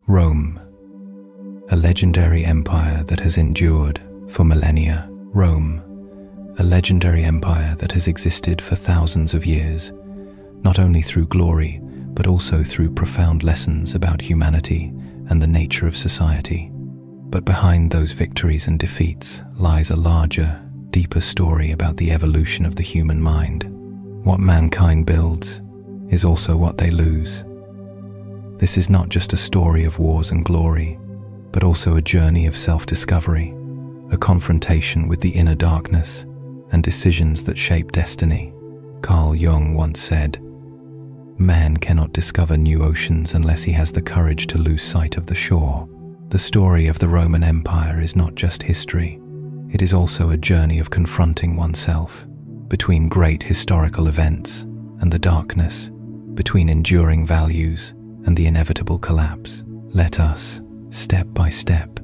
Rome, a legendary empire that has endured for millennia. Rome, a legendary empire that has existed for thousands of years, not only through glory, but also through profound lessons about humanity and the nature of society. But behind those victories and defeats lies a larger, deeper story about the evolution of the human mind. What mankind builds is also what they lose. This is not just a story of wars and glory, but also a journey of self-discovery, a confrontation with the inner darkness and decisions that shape destiny. Carl Jung once said, "Man cannot discover new oceans unless he has the courage to lose sight of the shore." The story of the Roman Empire is not just history, it is also a journey of confronting oneself, between great historical events and the darkness, between enduring values and the inevitable collapse. Let us, step by step,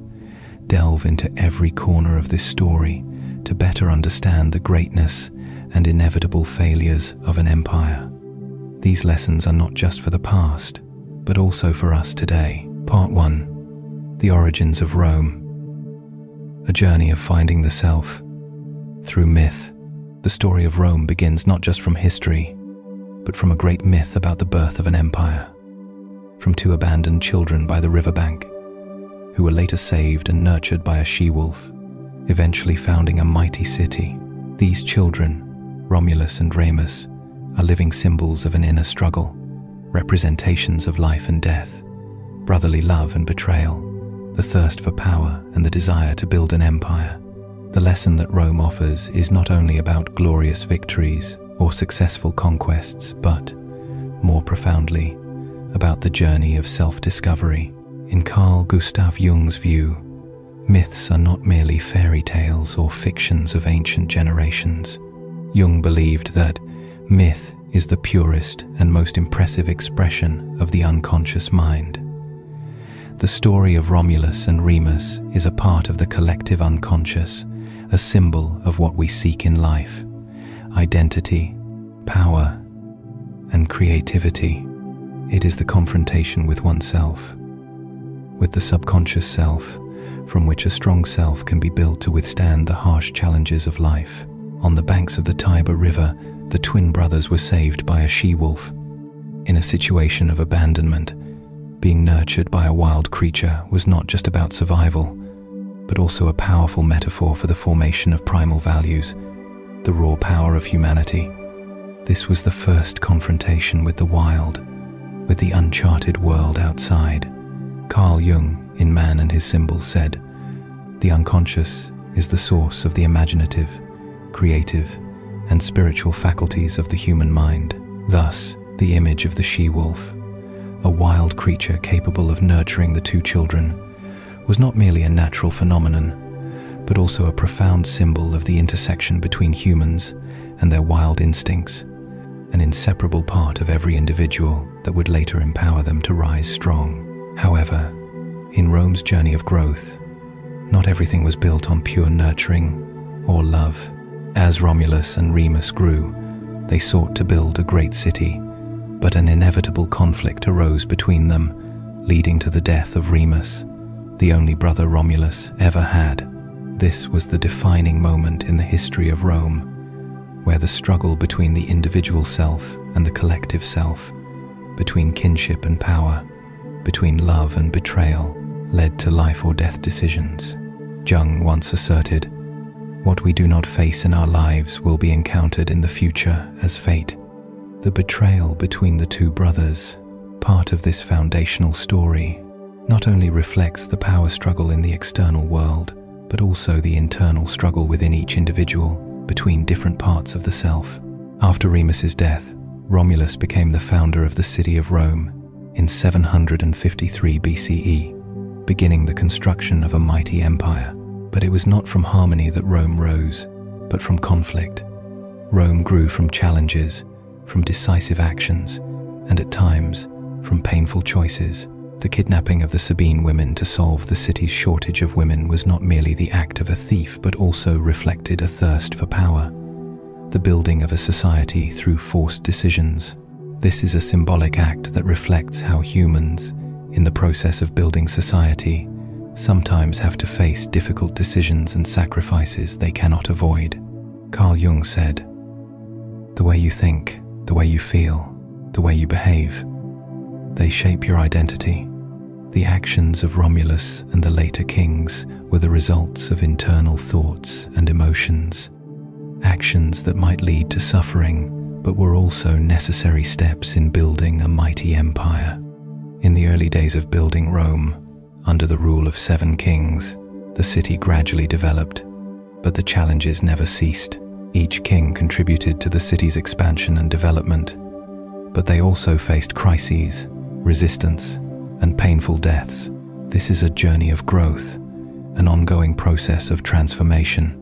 delve into every corner of this story to better understand the greatness and inevitable failures of an empire. These lessons are not just for the past, but also for us today. Part 1. The origins of Rome. A journey of finding the self through myth. The story of Rome begins not just from history, but from a great myth about the birth of an empire. From two abandoned children by the riverbank, who were later saved and nurtured by a she-wolf, eventually founding a mighty city. These children, Romulus and Remus, are living symbols of an inner struggle, representations of life and death, brotherly love and betrayal, the thirst for power and the desire to build an empire. The lesson that Rome offers is not only about glorious victories or successful conquests, but, more profoundly, about the journey of self-discovery. In Carl Gustav Jung's view, myths are not merely fairy tales or fictions of ancient generations. Jung believed that myth is the purest and most impressive expression of the unconscious mind. The story of Romulus and Remus is a part of the collective unconscious, a symbol of what we seek in life: identity, power, and creativity. It is the confrontation with oneself, with the subconscious self, from which a strong self can be built to withstand the harsh challenges of life. On the banks of the Tiber River, the twin brothers were saved by a she-wolf. In a situation of abandonment, being nurtured by a wild creature was not just about survival, but also a powerful metaphor for the formation of primal values, the raw power of humanity. This was the first confrontation with the wild, with the uncharted world outside. Carl Jung, in Man and His Symbols, said, "The unconscious is the source of the imaginative, creative, and spiritual faculties of the human mind." Thus, the image of the she-wolf, a wild creature capable of nurturing the two children, was not merely a natural phenomenon, but also a profound symbol of the intersection between humans and their wild instincts, an inseparable part of every individual that would later empower them to rise strong. However, in Rome's journey of growth, not everything was built on pure nurturing or love. As Romulus and Remus grew, they sought to build a great city, but an inevitable conflict arose between them, leading to the death of Remus, the only brother Romulus ever had. This was the defining moment in the history of Rome, where the struggle between the individual self and the collective self, between kinship and power, between love and betrayal, led to life or death decisions. Jung once asserted, "What we do not face in our lives will be encountered in the future as fate." The betrayal between the two brothers, part of this foundational story, not only reflects the power struggle in the external world, but also the internal struggle within each individual, between different parts of the self. After Remus's death, Romulus became the founder of the city of Rome in 753 BCE, beginning the construction of a mighty empire. But it was not from harmony that Rome rose, but from conflict. Rome grew from challenges, from decisive actions, and at times, from painful choices. The kidnapping of the Sabine women to solve the city's shortage of women was not merely the act of a thief, but also reflected a thirst for power, the building of a society through forced decisions. This is a symbolic act that reflects how humans, in the process of building society, sometimes have to face difficult decisions and sacrifices they cannot avoid. Carl Jung said, "The way you think, the way you feel, the way you behave, they shape your identity." The actions of Romulus and the later kings were the results of internal thoughts and emotions, actions that might lead to suffering, but were also necessary steps in building a mighty empire. In the early days of building Rome, under the rule of 7 kings, the city gradually developed, but the challenges never ceased. Each king contributed to the city's expansion and development, but they also faced crises, resistance, and painful deaths. This is a journey of growth, an ongoing process of transformation.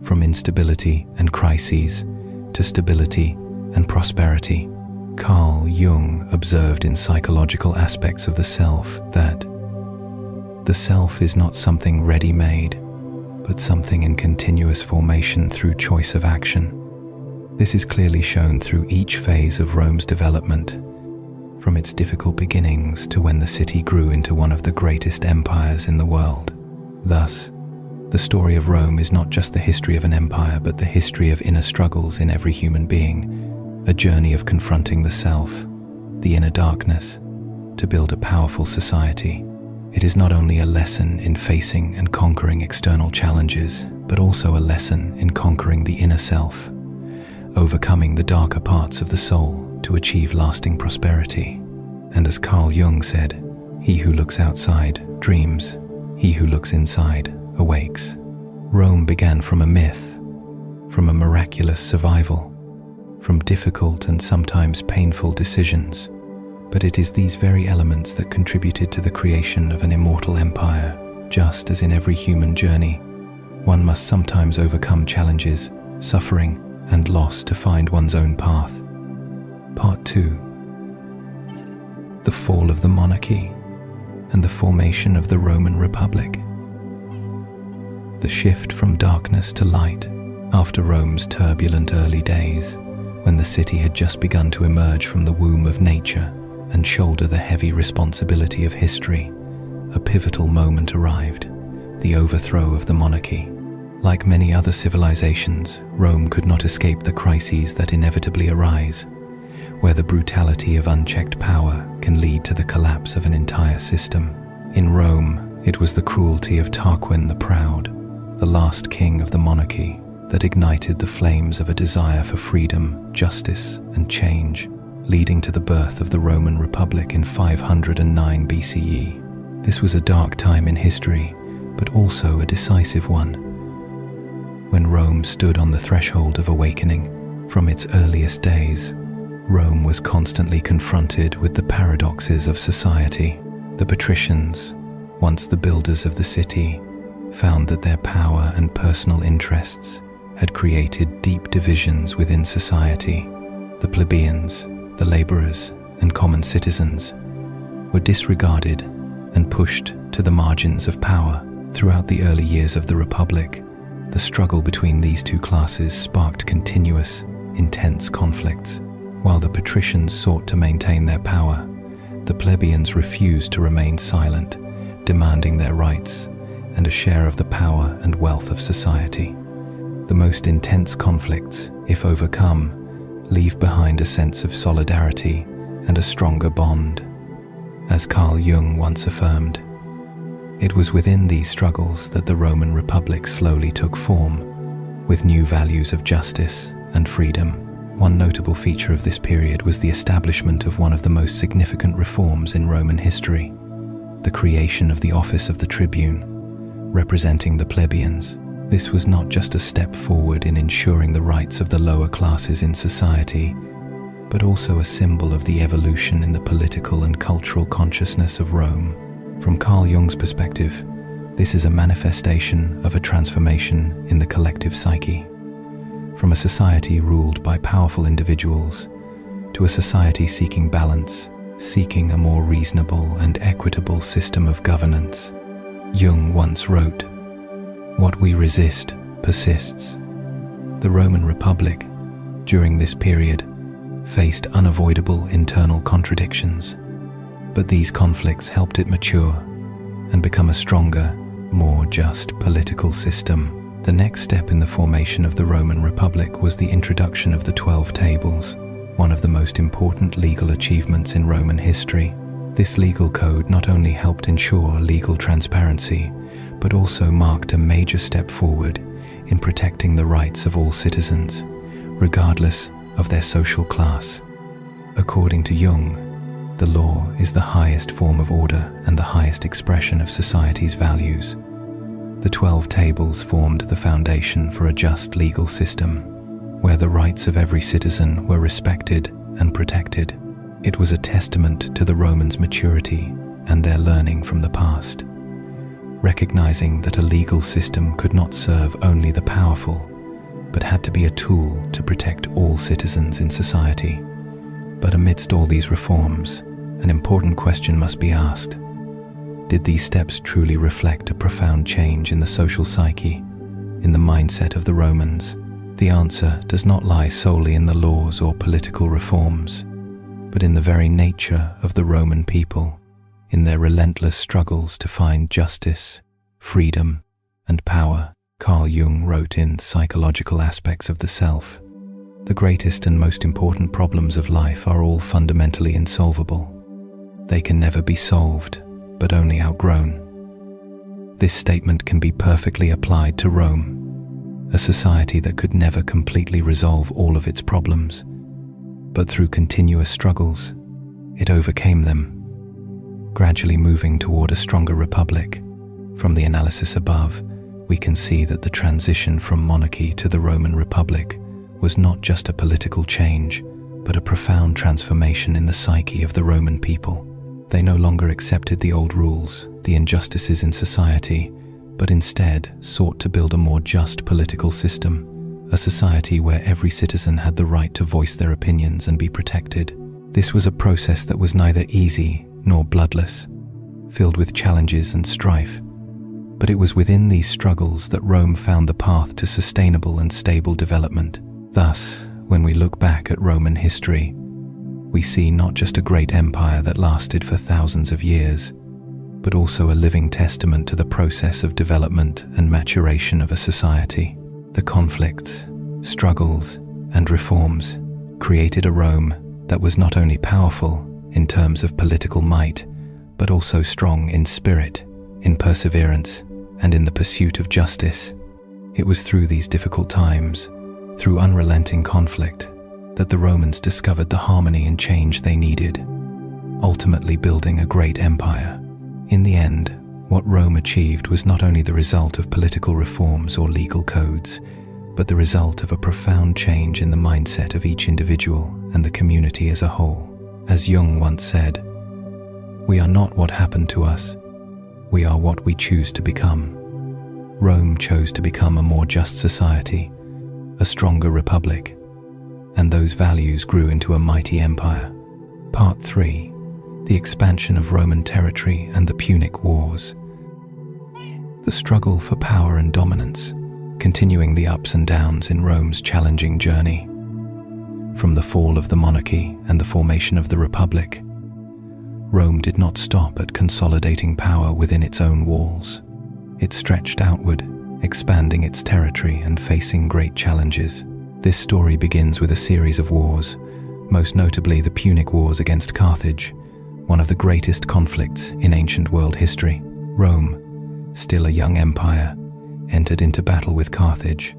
From instability and crises to stability and prosperity, Carl Jung observed in psychological aspects of the self that the self is not something ready-made, but something in continuous formation through choice of action. This is clearly shown through each phase of Rome's development, from its difficult beginnings to when the city grew into one of the greatest empires in the world. Thus, the story of Rome is not just the history of an empire, but the history of inner struggles in every human being, a journey of confronting the self, the inner darkness, to build a powerful society. It is not only a lesson in facing and conquering external challenges, but also a lesson in conquering the inner self, overcoming the darker parts of the soul to achieve lasting prosperity. And as Carl Jung said, "He who looks outside dreams, he who looks inside awakes." Rome began from a myth, from a miraculous survival, from difficult and sometimes painful decisions. But it is these very elements that contributed to the creation of an immortal empire. Just as in every human journey, one must sometimes overcome challenges, suffering, and loss to find one's own path. Part 2. The fall of the monarchy and the formation of the Roman Republic. The shift from darkness to light after Rome's turbulent early days, when the city had just begun to emerge from the womb of nature and shoulder the heavy responsibility of history, a pivotal moment arrived, the overthrow of the monarchy. Like many other civilizations, Rome could not escape the crises that inevitably arise, where the brutality of unchecked power can lead to the collapse of an entire system. In Rome, it was the cruelty of Tarquin the Proud, the last king of the monarchy, that ignited the flames of a desire for freedom, justice, and change, leading to the birth of the Roman Republic in 509 BCE. This was a dark time in history, but also a decisive one. When Rome stood on the threshold of awakening, from its earliest days, Rome was constantly confronted with the paradoxes of society. The patricians, once the builders of the city, found that their power and personal interests had created deep divisions within society. The plebeians, the laborers, and common citizens were disregarded and pushed to the margins of power. Throughout the early years of the Republic, the struggle between these two classes sparked continuous, intense conflicts. While the patricians sought to maintain their power, the plebeians refused to remain silent, demanding their rights and a share of the power and wealth of society. The most intense conflicts, if overcome, leave behind a sense of solidarity and a stronger bond. As Carl Jung once affirmed, it was within these struggles that the Roman Republic slowly took form, with new values of justice and freedom. One notable feature of this period was the establishment of one of the most significant reforms in Roman history, the creation of the office of the tribune, representing the plebeians. This was not just a step forward in ensuring the rights of the lower classes in society, but also a symbol of the evolution in the political and cultural consciousness of Rome. From Carl Jung's perspective, this is a manifestation of a transformation in the collective psyche, from a society ruled by powerful individuals to a society seeking balance, seeking a more reasonable and equitable system of governance. Jung once wrote, "What we resist persists." The Roman Republic, during this period, faced unavoidable internal contradictions. But these conflicts helped it mature and become a stronger, more just political system. The next step in the formation of the Roman Republic was the introduction of the 12 Tables, one of the most important legal achievements in Roman history. This legal code not only helped ensure legal transparency, but also marked a major step forward in protecting the rights of all citizens, regardless of their social class. According to Jung, the law is the highest form of order and the highest expression of society's values. The 12 Tables formed the foundation for a just legal system, where the rights of every citizen were respected and protected. It was a testament to the Romans' maturity and their learning from the past, recognizing that a legal system could not serve only the powerful, but had to be a tool to protect all citizens in society. But amidst all these reforms, an important question must be asked. Did these steps truly reflect a profound change in the social psyche, in the mindset of the Romans? The answer does not lie solely in the laws or political reforms, but in the very nature of the Roman people, in their relentless struggles to find justice, freedom, and power. Carl Jung wrote in Psychological Aspects of the Self, "The greatest and most important problems of life are all fundamentally insolvable. They can never be solved, but only outgrown." This statement can be perfectly applied to Rome, a society that could never completely resolve all of its problems, but through continuous struggles, it overcame them, gradually moving toward a stronger republic. From the analysis above, we can see that the transition from monarchy to the Roman Republic was not just a political change, but a profound transformation in the psyche of the Roman people. They no longer accepted the old rules, the injustices in society, but instead sought to build a more just political system, a society where every citizen had the right to voice their opinions and be protected. This was a process that was neither easy nor bloodless, filled with challenges and strife. But it was within these struggles that Rome found the path to sustainable and stable development. Thus, when we look back at Roman history, we see not just a great empire that lasted for thousands of years, but also a living testament to the process of development and maturation of a society. The conflicts, struggles, and reforms created a Rome that was not only powerful in terms of political might, but also strong in spirit, in perseverance, and in the pursuit of justice. It was through these difficult times, through unrelenting conflict, that the Romans discovered the harmony and change they needed, ultimately building a great empire. In the end, what Rome achieved was not only the result of political reforms or legal codes, but the result of a profound change in the mindset of each individual and the community as a whole. As Jung once said, "We are not what happened to us, we are what we choose to become." Rome chose to become a more just society, a stronger republic, and those values grew into a mighty empire. Part 3. The expansion of Roman territory and the Punic Wars. The struggle for power and dominance, continuing the ups and downs in Rome's challenging journey. From the fall of the monarchy and the formation of the Republic, Rome did not stop at consolidating power within its own walls. It stretched outward, expanding its territory and facing great challenges. This story begins with a series of wars, most notably the Punic Wars against Carthage, one of the greatest conflicts in ancient world history. Rome, still a young empire, entered into battle with Carthage,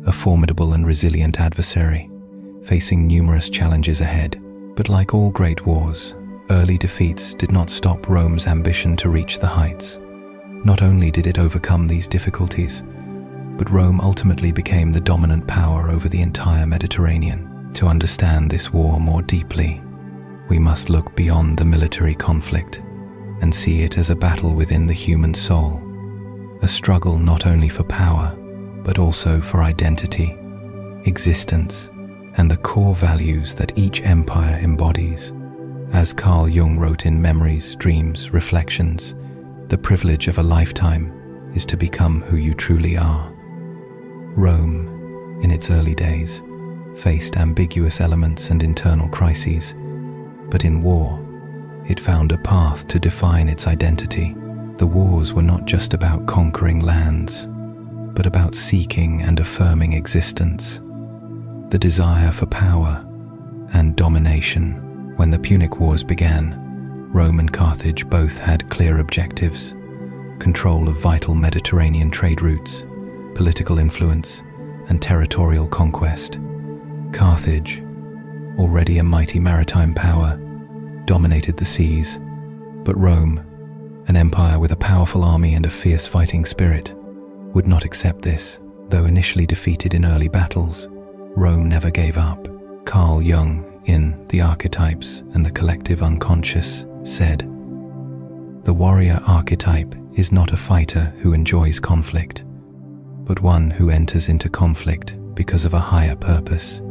a formidable and resilient adversary, facing numerous challenges ahead. But like all great wars, early defeats did not stop Rome's ambition to reach the heights. Not only did it overcome these difficulties, but Rome ultimately became the dominant power over the entire Mediterranean. To understand this war more deeply, we must look beyond the military conflict and see it as a battle within the human soul, a struggle not only for power, but also for identity, existence, and the core values that each empire embodies. As Carl Jung wrote in Memories, Dreams, Reflections, the privilege of a lifetime is to become who you truly are. Rome, in its early days, faced ambiguous elements and internal crises, but in war, it found a path to define its identity. The wars were not just about conquering lands, but about seeking and affirming existence. The desire for power and domination. When the Punic Wars began, Rome and Carthage both had clear objectives: control of vital Mediterranean trade routes, political influence, and territorial conquest. Carthage, already a mighty maritime power, dominated the seas, but Rome, an empire with a powerful army and a fierce fighting spirit, would not accept this. Though initially defeated in early battles, Rome never gave up. Carl Jung, in The Archetypes and the Collective Unconscious, said, "The warrior archetype is not a fighter who enjoys conflict, but one who enters into conflict because of a higher purpose."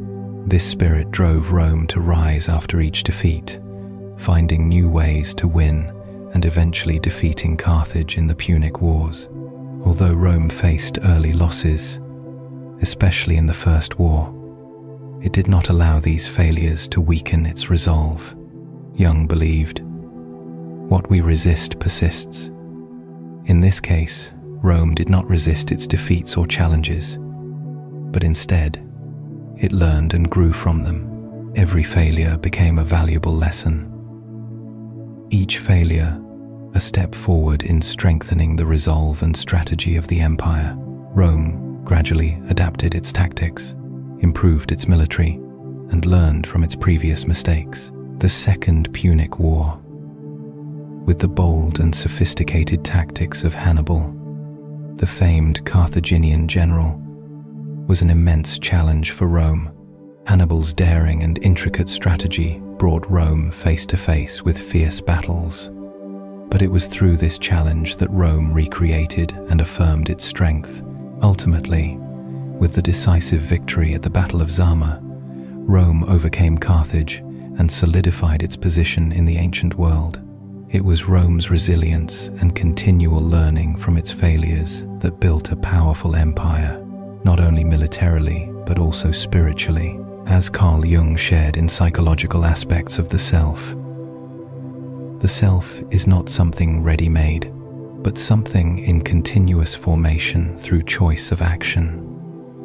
This spirit drove Rome to rise after each defeat, finding new ways to win and eventually defeating Carthage in the Punic Wars. Although Rome faced early losses, especially in the First War, it did not allow these failures to weaken its resolve. Jung believed, "What we resist persists." In this case, Rome did not resist its defeats or challenges, but instead, it learned and grew from them. Every failure became a valuable lesson. Each failure, a step forward in strengthening the resolve and strategy of the empire. Rome gradually adapted its tactics, improved its military, and learned from its previous mistakes. The Second Punic War, with the bold and sophisticated tactics of Hannibal, the famed Carthaginian general, was an immense challenge for Rome. Hannibal's daring and intricate strategy brought Rome face to face with fierce battles. But it was through this challenge that Rome recreated and affirmed its strength. Ultimately, with the decisive victory at the Battle of Zama, Rome overcame Carthage and solidified its position in the ancient world. It was Rome's resilience and continual learning from its failures that built a powerful empire, not only militarily but also spiritually, as Carl Jung shared in Psychological Aspects of the Self. The self is not something ready-made, but something in continuous formation through choice of action.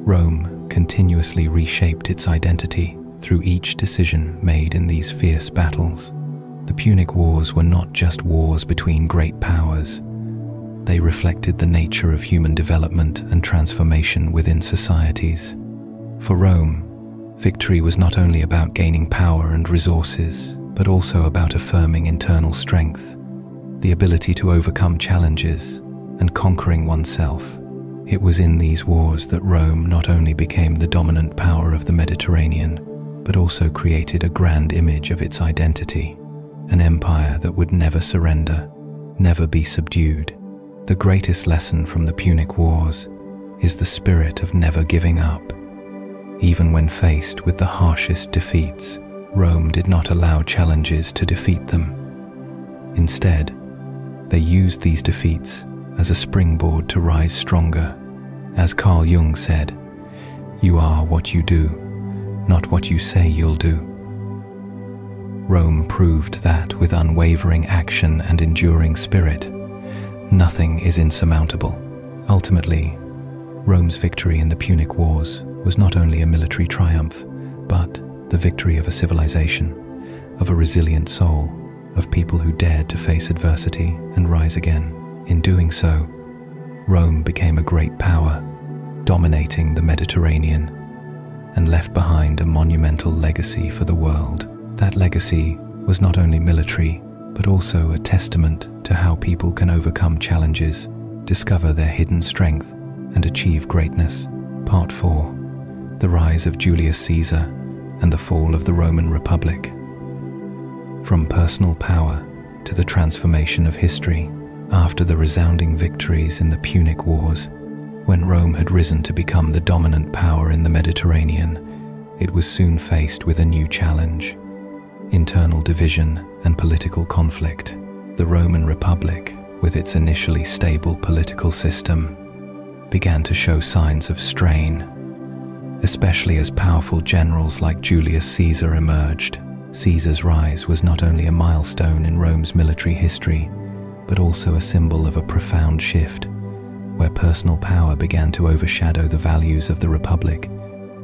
Rome continuously reshaped its identity through each decision made in these fierce battles. The Punic Wars were not just wars between great powers. They reflected the nature of human development and transformation within societies. For Rome, victory was not only about gaining power and resources, but also about affirming internal strength, the ability to overcome challenges, and conquering oneself. It was in these wars that Rome not only became the dominant power of the Mediterranean, but also created a grand image of its identity, an empire that would never surrender, never be subdued. The greatest lesson from the Punic Wars is the spirit of never giving up. Even when faced with the harshest defeats, Rome did not allow challenges to defeat them. Instead, they used these defeats as a springboard to rise stronger. As Carl Jung said, "You are what you do, not what you say you'll do." Rome proved that with unwavering action and enduring spirit, nothing is insurmountable. Ultimately, Rome's victory in the Punic Wars was not only a military triumph, but the victory of a civilization, of a resilient soul, of people who dared to face adversity and rise again. In doing so, Rome became a great power, dominating the Mediterranean, and left behind a monumental legacy for the world. That legacy was not only military, but also a testament to how people can overcome challenges, discover their hidden strength, and achieve greatness. Part 4. The Rise of Julius Caesar and the Fall of the Roman Republic. From personal power to the transformation of history. After the resounding victories in the Punic Wars, when Rome had risen to become the dominant power in the Mediterranean, it was soon faced with a new challenge: internal division and political conflict. The Roman Republic, with its initially stable political system, began to show signs of strain, especially as powerful generals like Julius Caesar emerged. Caesar's rise was not only a milestone in Rome's military history, but also a symbol of a profound shift, where personal power began to overshadow the values of the Republic,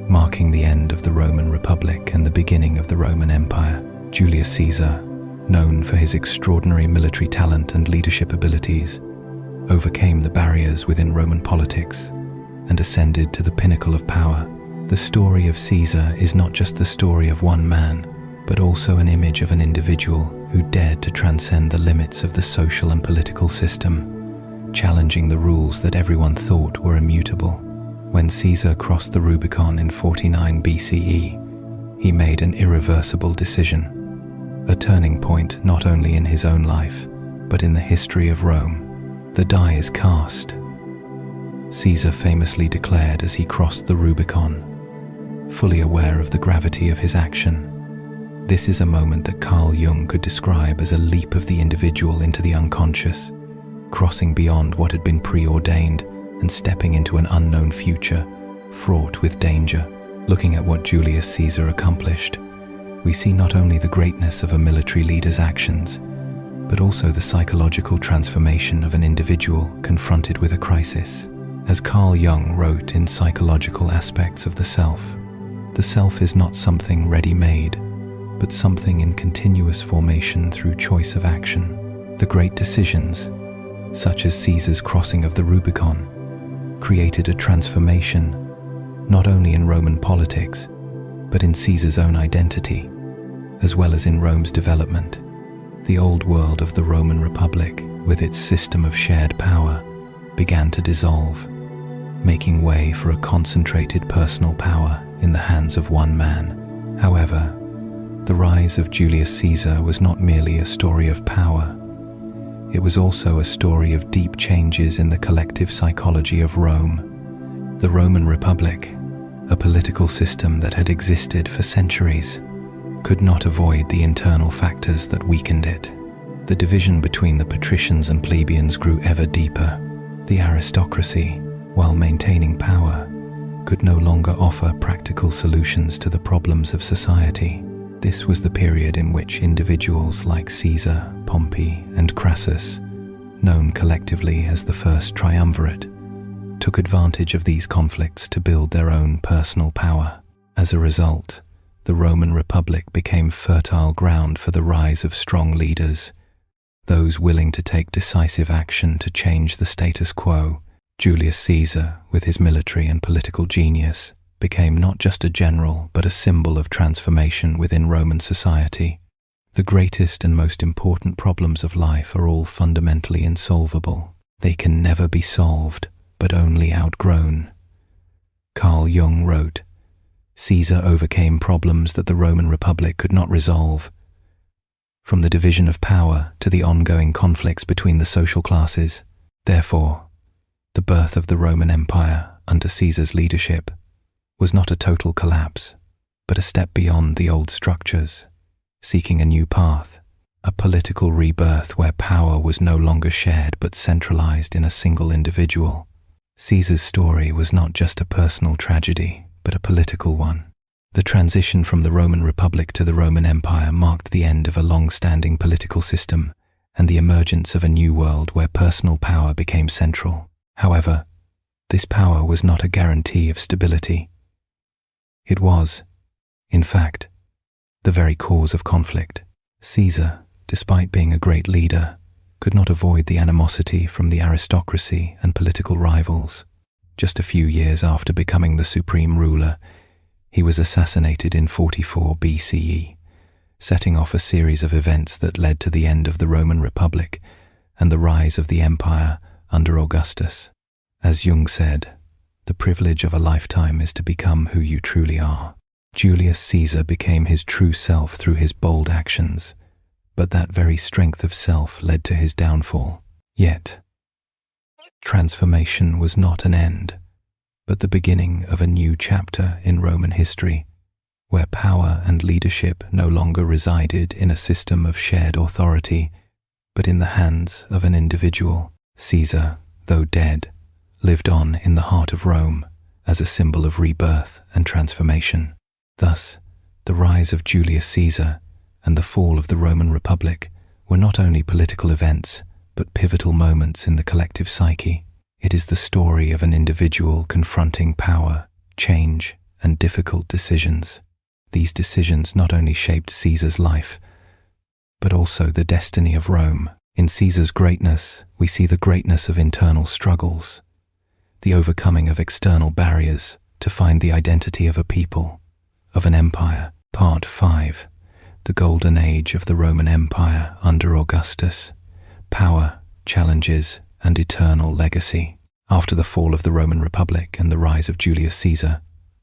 marking the end of the Roman Republic and the beginning of the Roman Empire. Julius Caesar, known for his extraordinary military talent and leadership abilities, overcame the barriers within Roman politics and ascended to the pinnacle of power. The story of Caesar is not just the story of one man, but also an image of an individual who dared to transcend the limits of the social and political system, challenging the rules that everyone thought were immutable. When Caesar crossed the Rubicon in 49 BCE, he made an irreversible decision, a turning point not only in his own life, but in the history of Rome. The die is cast. Caesar famously declared as he crossed the Rubicon, fully aware of the gravity of his action. This is a moment that Carl Jung could describe as a leap of the individual into the unconscious, crossing beyond what had been preordained and stepping into an unknown future, fraught with danger. Looking at what Julius Caesar accomplished, we see not only the greatness of a military leader's actions, but also the psychological transformation of an individual confronted with a crisis. As Carl Jung wrote in Psychological Aspects of the self is not something ready-made, but something in continuous formation through choice of action. The great decisions, such as Caesar's crossing of the Rubicon, created a transformation not only in Roman politics, but in Caesar's own identity, as well as in Rome's development. The old world of the Roman Republic, with its system of shared power, began to dissolve, making way for a concentrated personal power in the hands of one man. However, the rise of Julius Caesar was not merely a story of power. It was also a story of deep changes in the collective psychology of Rome. The Roman Republic, a political system that had existed for centuries, could not avoid the internal factors that weakened it. The division between the patricians and plebeians grew ever deeper. The aristocracy, while maintaining power, could no longer offer practical solutions to the problems of society. This was the period in which individuals like Caesar, Pompey, and Crassus, known collectively as the First Triumvirate, took advantage of these conflicts to build their own personal power. As a result, the Roman Republic became fertile ground for the rise of strong leaders, those willing to take decisive action to change the status quo. Julius Caesar, with his military and political genius, became not just a general but a symbol of transformation within Roman society. The greatest and most important problems of life are all fundamentally insolvable. They can never be solved, but only outgrown. Carl Jung wrote, "Caesar overcame problems that the Roman Republic could not resolve, from the division of power to the ongoing conflicts between the social classes. Therefore, the birth of the Roman Empire under Caesar's leadership was not a total collapse, but a step beyond the old structures, seeking a new path, a political rebirth where power was no longer shared but centralized in a single individual. Caesar's story was not just a personal tragedy, but a political one. The transition from the Roman Republic to the Roman Empire marked the end of a long-standing political system and the emergence of a new world where personal power became central. However, this power was not a guarantee of stability. It was, in fact, the very cause of conflict. Caesar, despite being a great leader, could not avoid the animosity from the aristocracy and political rivals. Just a few years after becoming the supreme ruler, he was assassinated in 44 BCE, setting off a series of events that led to the end of the Roman Republic and the rise of the empire under Augustus. As Jung said, "The privilege of a lifetime is to become who you truly are." Julius Caesar became his true self through his bold actions, but that very strength of self led to his downfall. Yet, transformation was not an end, but the beginning of a new chapter in Roman history, where power and leadership no longer resided in a system of shared authority, but in the hands of an individual. Caesar, though dead, lived on in the heart of Rome as a symbol of rebirth and transformation. Thus, the rise of Julius Caesar and the fall of the Roman Republic were not only political events, but pivotal moments in the collective psyche. It is the story of an individual confronting power, change, and difficult decisions. These decisions not only shaped Caesar's life, but also the destiny of Rome. In Caesar's greatness, we see the greatness of internal struggles, the overcoming of external barriers to find the identity of a people, of an empire. Part 5. The Golden Age of the Roman Empire under Augustus. Power, challenges, and eternal legacy. After the fall of the Roman Republic and the rise of Julius Caesar,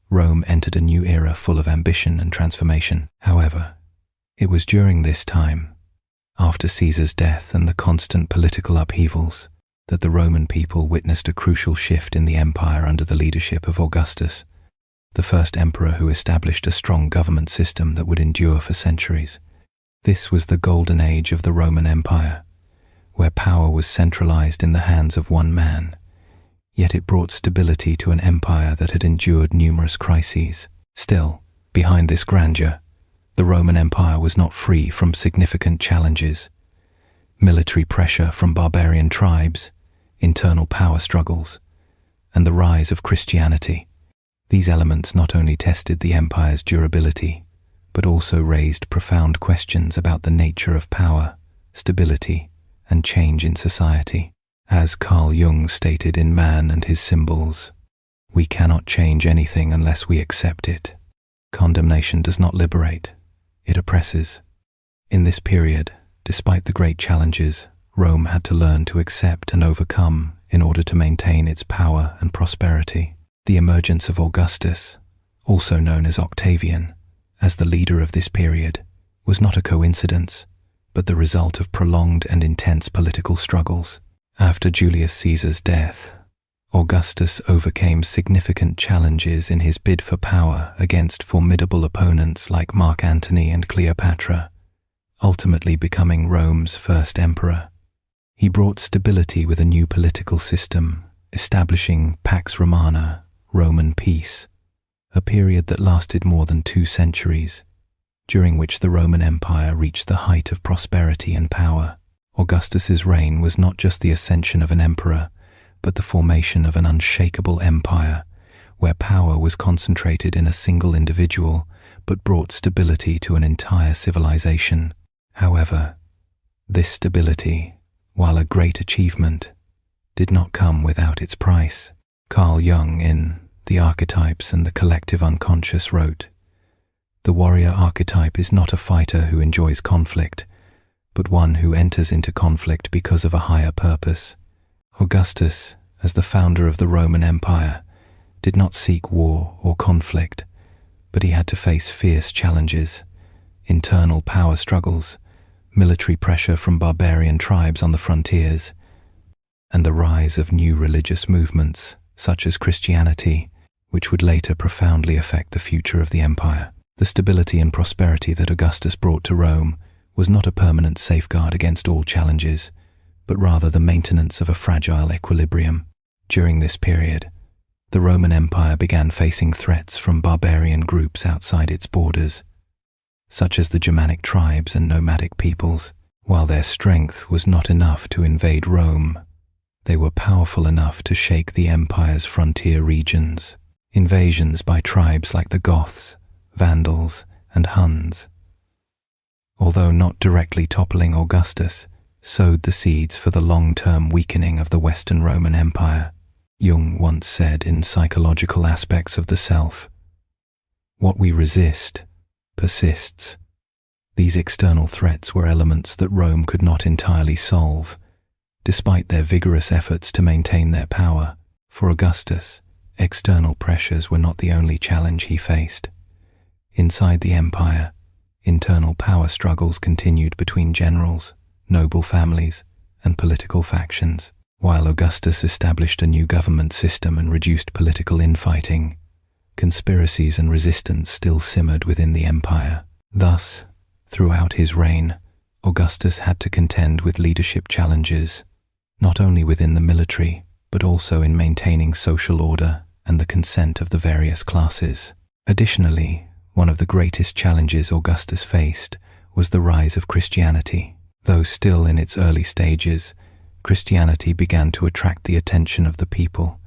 Rome entered a new era full of ambition and transformation. However, it was during this time, after Caesar's death and the constant political upheavals, that the Roman people witnessed a crucial shift in the empire under the leadership of Augustus, the first emperor who established a strong government system that would endure for centuries. This was the Golden Age of the Roman Empire, where power was centralized in the hands of one man, yet it brought stability to an empire that had endured numerous crises. Still, behind this grandeur, the Roman Empire was not free from significant challenges. Military pressure from barbarian tribes, internal power struggles, and the rise of Christianity. These elements not only tested the empire's durability, but also raised profound questions about the nature of power, stability, and change in society. As Carl Jung stated in Man and His Symbols, we cannot change anything unless we accept it. Condemnation does not liberate, it oppresses. In this period, despite the great challenges, Rome had to learn to accept and overcome in order to maintain its power and prosperity. The emergence of Augustus, also known as Octavian, as the leader of this period, was not a coincidence, but the result of prolonged and intense political struggles. After Julius Caesar's death, Augustus overcame significant challenges in his bid for power against formidable opponents like Mark Antony and Cleopatra, ultimately becoming Rome's first emperor. He brought stability with a new political system, establishing Pax Romana, Roman peace, a period that lasted more than 2 centuries, during which the Roman Empire reached the height of prosperity and power. Augustus's reign was not just the ascension of an emperor, but the formation of an unshakable empire, where power was concentrated in a single individual, but brought stability to an entire civilization. However, this stability, while a great achievement, did not come without its price. Carl Jung, in The Archetypes and the Collective Unconscious, wrote, "The warrior archetype is not a fighter who enjoys conflict, but one who enters into conflict because of a higher purpose." Augustus, as the founder of the Roman Empire, did not seek war or conflict, but he had to face fierce challenges, internal power struggles, military pressure from barbarian tribes on the frontiers, and the rise of new religious movements, such as Christianity, which would later profoundly affect the future of the empire. The stability and prosperity that Augustus brought to Rome was not a permanent safeguard against all challenges, but rather the maintenance of a fragile equilibrium. During this period, the Roman Empire began facing threats from barbarian groups outside its borders, such as the Germanic tribes and nomadic peoples. While their strength was not enough to invade Rome, they were powerful enough to shake the empire's frontier regions. Invasions by tribes like the Goths, Vandals, and Huns, although not directly toppling Augustus, sowed the seeds for the long-term weakening of the Western Roman Empire. Jung once said in Psychological Aspects of the Self, "What we resist persists." These external threats were elements that Rome could not entirely solve, despite their vigorous efforts to maintain their power. For Augustus, external pressures were not the only challenge he faced. Inside the empire, internal power struggles continued between generals, noble families, and political factions. While Augustus established a new government system and reduced political infighting, conspiracies and resistance still simmered within the empire. Thus, throughout his reign, Augustus had to contend with leadership challenges, not only within the military, but also in maintaining social order and the consent of the various classes. Additionally, one of the greatest challenges Augustus faced was the rise of Christianity. Though still in its early stages, Christianity began to attract the attention of the people,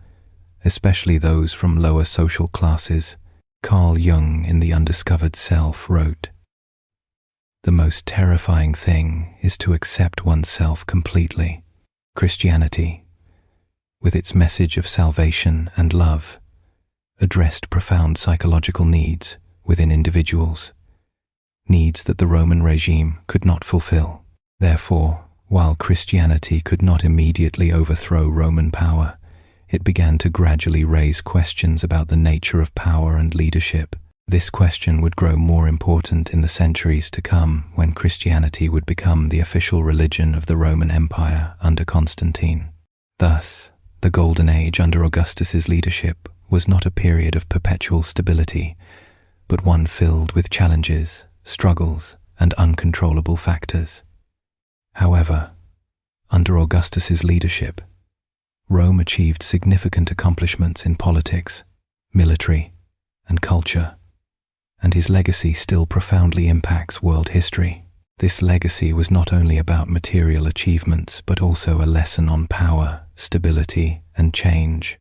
especially those from lower social classes. Carl Jung in The Undiscovered Self wrote, "The most terrifying thing is to accept oneself completely." Christianity, with its message of salvation and love, addressed profound psychological needs within individuals, needs that the Roman regime could not fulfill. Therefore, while Christianity could not immediately overthrow Roman power, it began to gradually raise questions about the nature of power and leadership. This question would grow more important in the centuries to come, when Christianity would become the official religion of the Roman Empire under Constantine. Thus, the Golden Age under Augustus's leadership was not a period of perpetual stability, but one filled with challenges, struggles, and uncontrollable factors. However, under Augustus's leadership, Rome achieved significant accomplishments in politics, military, and culture, and his legacy still profoundly impacts world history. This legacy was not only about material achievements, but also a lesson on power, stability, and change,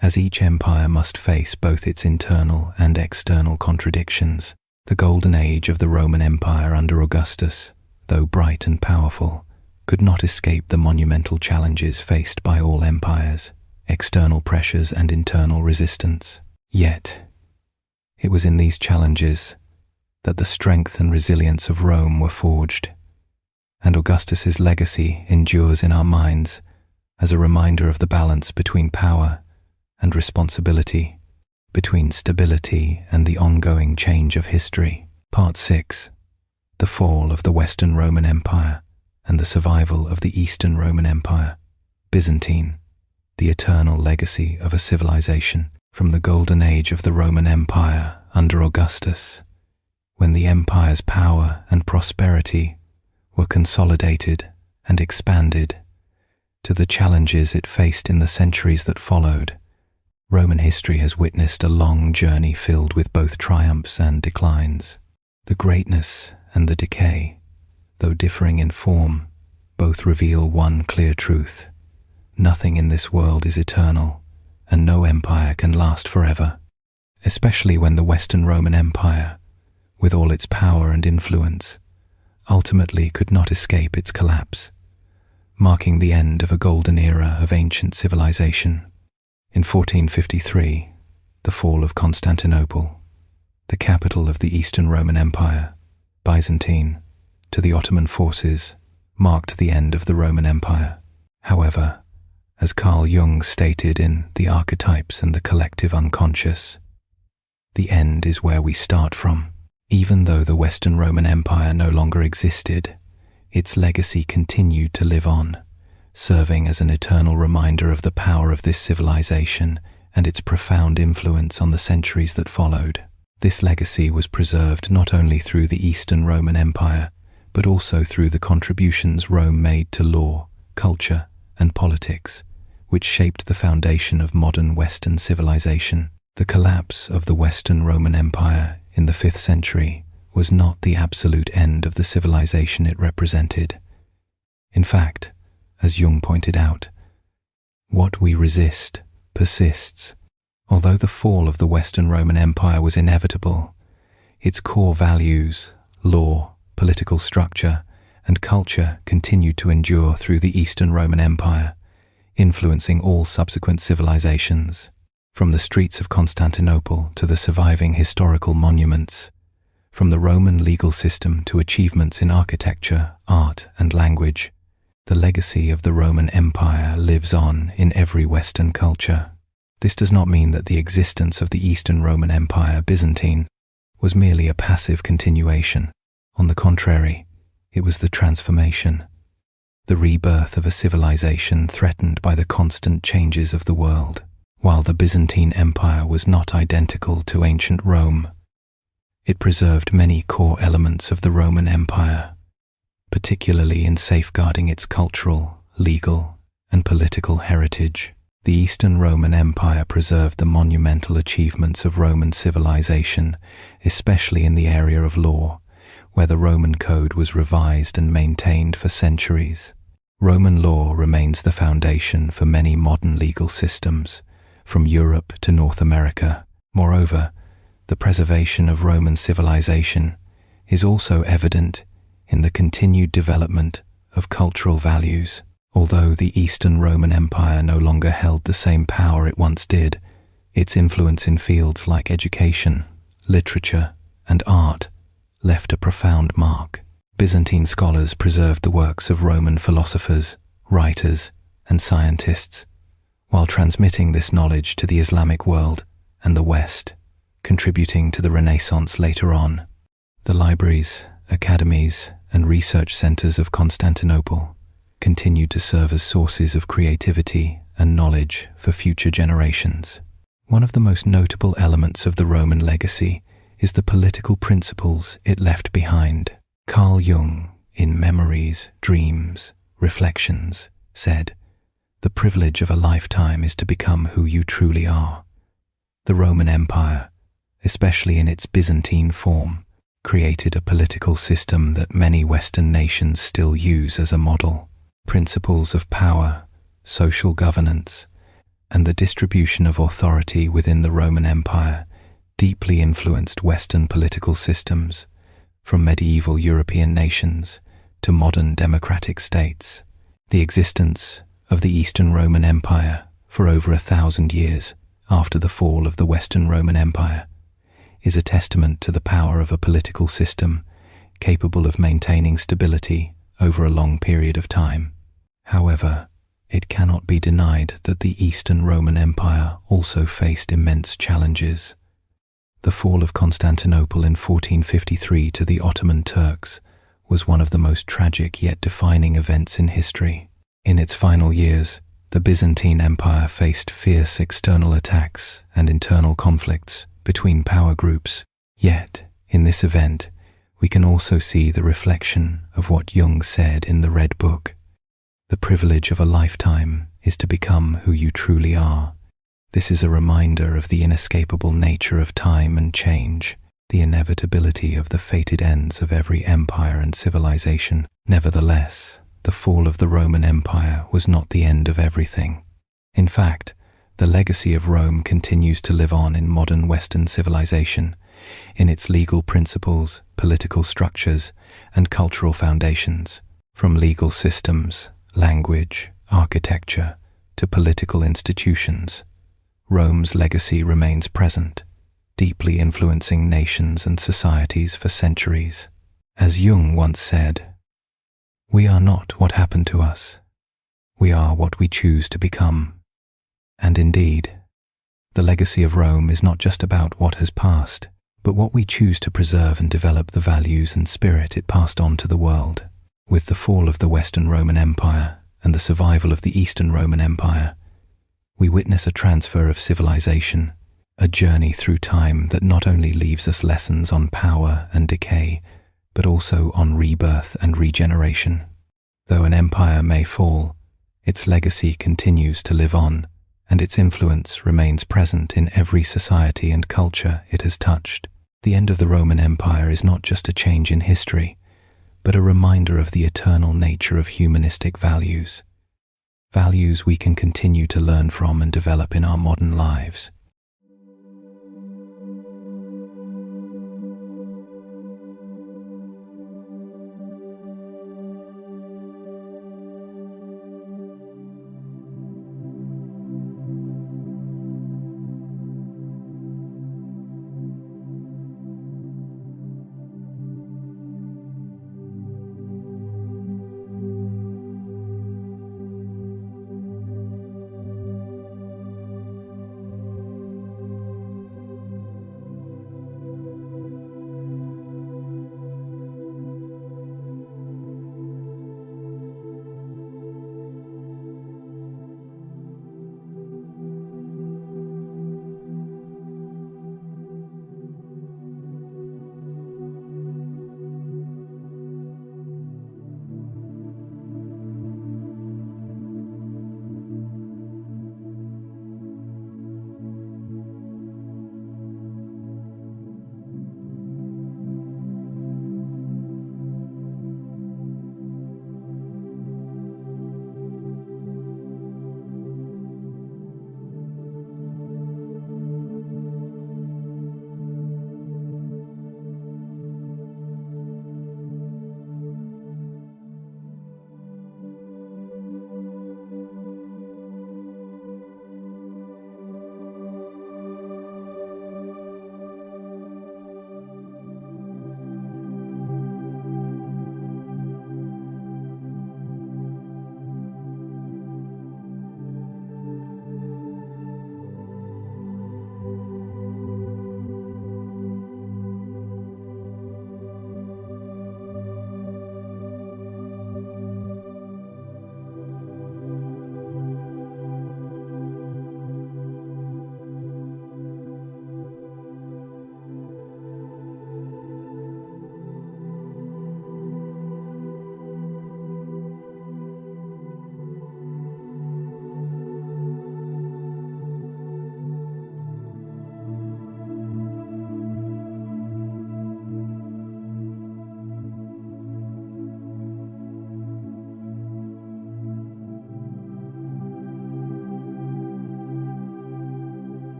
as each empire must face both its internal and external contradictions. The Golden Age of the Roman Empire under Augustus, though bright and powerful, could not escape the monumental challenges faced by all empires, external pressures and internal resistance. Yet, it was in these challenges that the strength and resilience of Rome were forged, and Augustus's legacy endures in our minds as a reminder of the balance between power and responsibility, between stability and the ongoing change of history. Part 6. The Fall of the Western Roman Empire and the Survival of the Eastern Roman Empire. Byzantine, the eternal legacy of a civilization. From the Golden Age of the Roman Empire under Augustus, when the empire's power and prosperity were consolidated and expanded, to the challenges it faced in the centuries that followed, Roman history has witnessed a long journey filled with both triumphs and declines. The greatness and the decay, though differing in form, both reveal one clear truth: nothing in this world is eternal, and no empire can last forever. Especially when the Western Roman Empire, with all its power and influence, ultimately could not escape its collapse, marking the end of a golden era of ancient civilization. In 1453, the fall of Constantinople, the capital of the Eastern Roman Empire, Byzantine, to the Ottoman forces, marked the end of the Roman Empire. However, as Carl Jung stated in The Archetypes and the Collective Unconscious, the end is where we start from. Even though the Western Roman Empire no longer existed, its legacy continued to live on, serving as an eternal reminder of the power of this civilization and its profound influence on the centuries that followed. This legacy was preserved not only through the Eastern Roman Empire, but also through the contributions Rome made to law, culture, and politics, which shaped the foundation of modern Western civilization. The collapse of the Western Roman Empire in the 5th century was not the absolute end of the civilization it represented. In fact, as Jung pointed out, what we resist persists. Although the fall of the Western Roman Empire was inevitable, its core values, law, political structure, and culture continued to endure through the Eastern Roman Empire, influencing all subsequent civilizations. From the streets of Constantinople to the surviving historical monuments, from the Roman legal system to achievements in architecture, art, and language, the legacy of the Roman Empire lives on in every Western culture. This does not mean that the existence of the Eastern Roman Empire, Byzantine, was merely a passive continuation. On the contrary, it was the transformation, the rebirth of a civilization threatened by the constant changes of the world. While the Byzantine Empire was not identical to ancient Rome, it preserved many core elements of the Roman Empire, particularly in safeguarding its cultural, legal, and political heritage. The Eastern Roman Empire preserved the monumental achievements of Roman civilization, especially in the area of law, where the Roman code was revised and maintained for centuries. Roman law remains the foundation for many modern legal systems, from Europe to North America. Moreover, the preservation of Roman civilization is also evident in the continued development of cultural values. Although the Eastern Roman Empire no longer held the same power it once did, its influence in fields like education, literature, and art left a profound mark. Byzantine scholars preserved the works of Roman philosophers, writers, and scientists, while transmitting this knowledge to the Islamic world and the West, contributing to the Renaissance later on. The libraries, academies, and research centers of Constantinople continued to serve as sources of creativity and knowledge for future generations. One of the most notable elements of the Roman legacy is the political principles it left behind. Carl Jung, in Memories, Dreams, Reflections, said, "The privilege of a lifetime is to become who you truly are." The Roman Empire, especially in its Byzantine form, created a political system that many Western nations still use as a model. Principles of power, social governance, and the distribution of authority within the Roman Empire deeply influenced Western political systems, from medieval European nations to modern democratic states. The existence of the Eastern Roman Empire for over 1,000 years after the fall of the Western Roman Empire is a testament to the power of a political system capable of maintaining stability over a long period of time. However, it cannot be denied that the Eastern Roman Empire also faced immense challenges. The fall of Constantinople in 1453 to the Ottoman Turks was one of the most tragic yet defining events in history. In its final years, the Byzantine Empire faced fierce external attacks and internal conflicts between power groups. Yet, in this event, we can also see the reflection of what Jung said in the Red Book. The privilege of a lifetime is to become who you truly are. This is a reminder of the inescapable nature of time and change, the inevitability of the fated ends of every empire and civilization. Nevertheless, the fall of the Roman Empire was not the end of everything. In fact, the legacy of Rome continues to live on in modern Western civilization, in its legal principles, political structures, and cultural foundations. From legal systems, language, architecture, to political institutions, Rome's legacy remains present, deeply influencing nations and societies for centuries. As Jung once said, "We are not what happened to us. We are what we choose to become." And indeed, the legacy of Rome is not just about what has passed, but what we choose to preserve and develop the values and spirit it passed on to the world. With the fall of the Western Roman Empire and the survival of the Eastern Roman Empire, we witness a transfer of civilization, a journey through time that not only leaves us lessons on power and decay, but also on rebirth and regeneration. Though an empire may fall, its legacy continues to live on, and its influence remains present in every society and culture it has touched. The end of the Roman Empire is not just a change in history, but a reminder of the eternal nature of humanistic values. Values we can continue to learn from and develop in our modern lives.